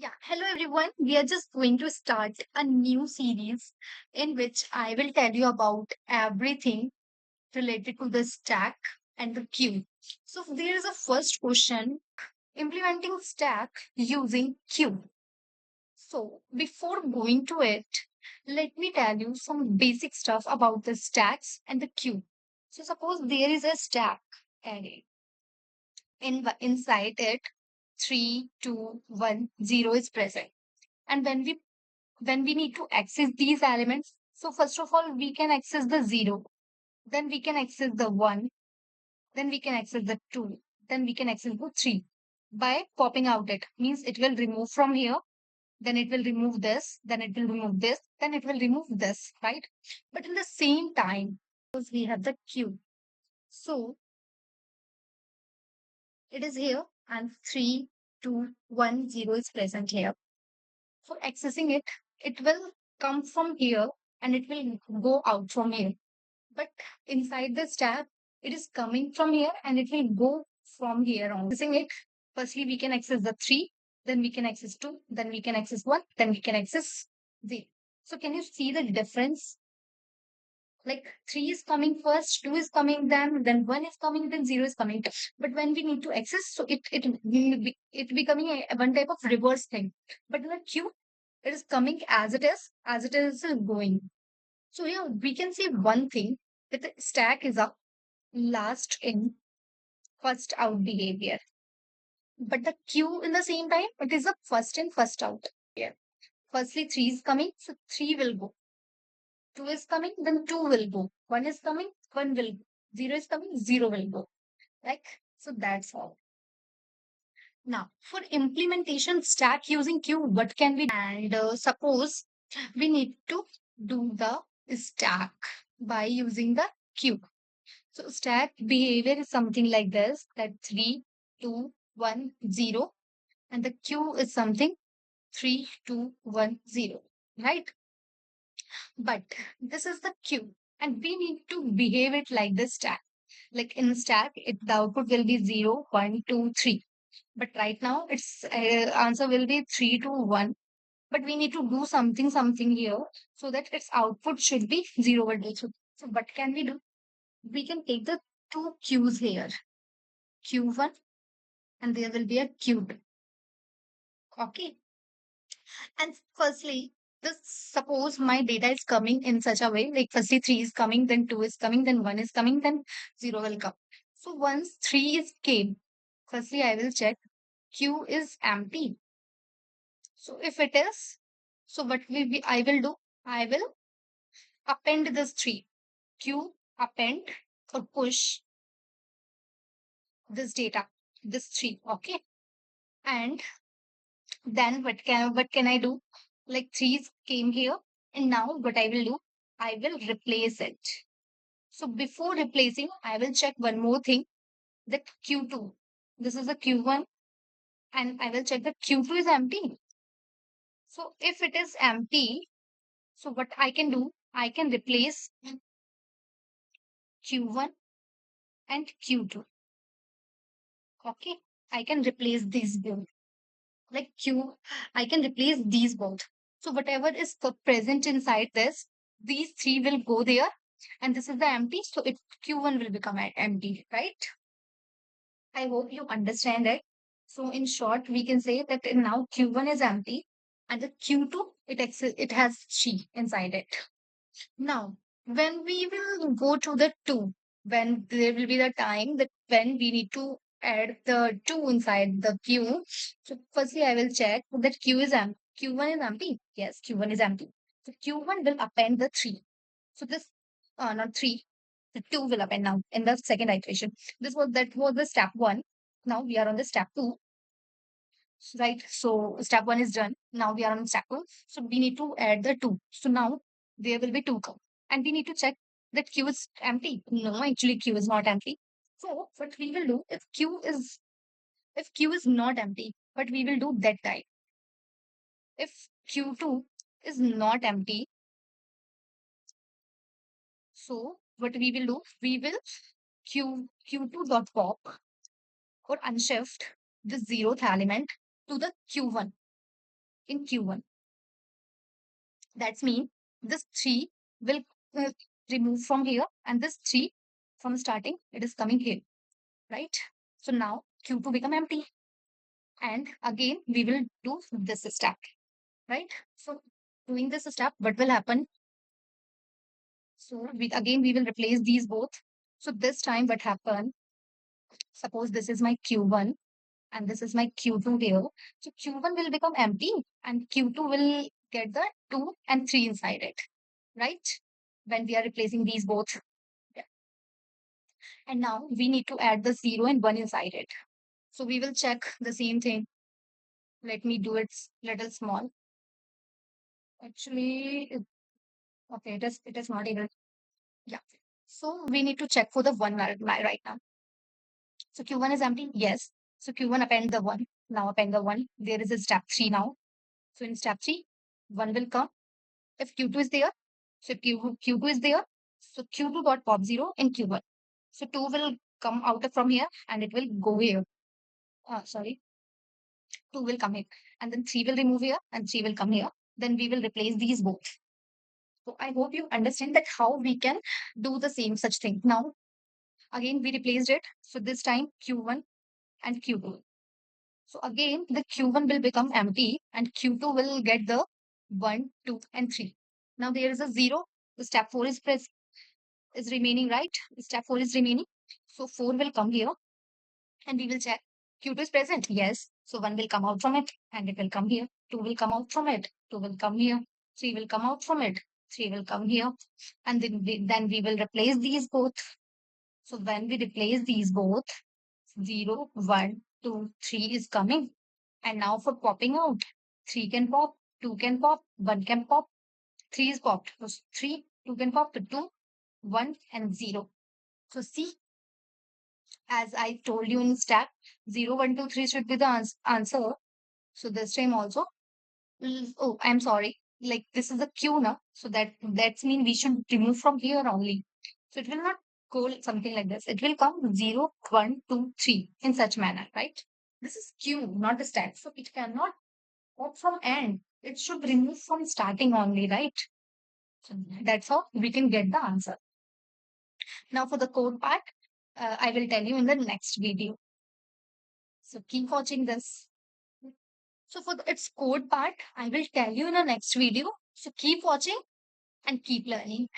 Yeah, hello everyone. We are just going to start a new series in which I will tell you about everything related to the stack and the queue. So there is a first question, implementing stack using queue. So before going to it, let me tell you some basic stuff about the stacks and the queue. So suppose there is a stack array. Inside it, 3, 2, 1, 0 is present. And when we need to access these elements, so first of all we can access the 0, then we can access the 1, then we can access the 2, then we can access the 3 by popping out. It means it will remove from here, then it will remove this, then it will remove this, then it will remove this, right? But in the same time, because we have the queue, so it is here and 3, 2, 1, 0 is present here. For accessing it, it will come from here and it will go out from here. But inside this tab, it is coming from here and it will go from here on. Accessing it, firstly, we can access the 3, then we can access 2, then we can access 1, then we can access 0. So can you see the difference? Like 3 is coming first, 2 is coming then 1 is coming, then 0 is coming. But when we need to access, so it becoming one type of reverse thing. But in the queue, it is coming as it is going. So yeah, we can say one thing, that the stack is a last in, first out behavior. But the queue in the same time, it is a first in, first out. Yeah. Firstly, 3 is coming, so 3 will go. 2 is coming, then 2 will go. 1 is coming, 1 will go. 0 is coming, 0 will go. Like, so that's all. Now, for implementation stack using queue, what can we do? And suppose we need to do the stack by using the queue. So stack behavior is something like this, that 3, 2, 1, 0, and the queue is something 3, 2, 1, 0, right? But this is the queue, and we need to behave it like the stack. Like in stack, the output will be 0, 1, 2, 3. But right now, its answer will be 3, 2, 1. But we need to do something here so that its output should be 0, 1, 2. So what can we do? We can take the two queues here, Q1 and there will be a Q2. Okay. And firstly, this suppose my data is coming in such a way, like firstly 3 is coming, then 2 is coming, then 1 is coming, then 0 will come. So once 3 is came, firstly I will check Q is empty. So if it is, so what I will do? I will append this 3. Q append or push this data, this 3. Okay. And then what can I do? Like 3 came here, and now what I will do? I will replace it. So before replacing, I will check one more thing, that Q2. This is a Q1, and I will check that Q2 is empty. So if it is empty, so what I can do? I can replace Q1 and Q2. Okay, I can replace these both. Like Q, I can replace these both. So whatever is present inside this, these three will go there, and this is the empty. So it Q1 will become empty, right? I hope you understand it. So in short, we can say that now Q1 is empty, and the Q2 it has she inside it. Now, when we will go to the 2, when there will be the time that when we need to add the 2 inside the queue. So firstly, I will check that queue is empty. Q1 is empty. Yes, Q1 is empty. So Q1 will append the 3. So this, not 3, the 2 will append now in the second iteration. That was the step 1. Now we are on the step 2, right? So step 1 is done. Now we are on step 2. So we need to add the 2. So now there will be 2 come. And we need to check that queue is empty. No, actually queue is not empty. So what we will do, if queue is not empty, but we will do that type. If Q2 is not empty, so what we will do, we will Q2 dot pop or unshift the zeroth element to the Q1. in Q1. That's mean this 3 will uh, remove from here, and this 3 from starting, it is coming here, right? So now Q2 become empty. And again, we will do this step, right? So doing this step, what will happen? So we will replace these both. So this time what happened? Suppose this is my Q1 and this is my Q2 here. So Q1 will become empty and Q2 will get the 2 and 3 inside it, right? When we are replacing these both. Yeah. And now we need to add the 0 and 1 inside it. So we will check the same thing. Let me do it little small. Actually, okay, it is not even. Yeah. So we need to check for the 1 right now. So Q1 is empty? Yes. So Q1 append the 1. Now append the 1. There is a step 3 now. So in step 3, 1 will come. If Q2 is there, so if Q2 is there, so Q2 got pop 0 in Q1. So 2 will come out from here and it will go here. Sorry, 2 will come here. And then 3 will remove here and 3 will come here. Then we will replace these both. So I hope you understand that how we can do the same such thing. Now, again, we replaced it. So this time Q1 and Q2. So again, the Q1 will become empty and Q2 will get the 1, 2, and 3. Now there is a 0. The step 4 is remaining, right? Step 4 is remaining. So 4 will come here and we will check. Q2 is present. Yes. So 1 will come out from it and it will come here. 2 will come out from it. 2 will come here. 3 will come out from it. 3 will come here. And then we will replace these both. So when we replace these both, 0, 1, 2, 3 is coming. And now for popping out, 3 can pop, 2 can pop, 1 can pop, 3 is popped. So 3, 2 can pop, 2, 1, and 0. So see, as I told you in stack, 0, 1, 2, 3 should be the answer. So this time also, oh, I'm sorry. Like this is a queue now. So that's mean we should remove from here only. So it will not go something like this. It will come 0, 1, 2, 3 in such manner, right? This is queue, not a stack. So it cannot pop from end. It should remove from starting only, right? So that's how we can get the answer. Now for the code part, I will tell you in the next video. So keep watching this. So for its code part, I will tell you in the next video. So keep watching and keep learning.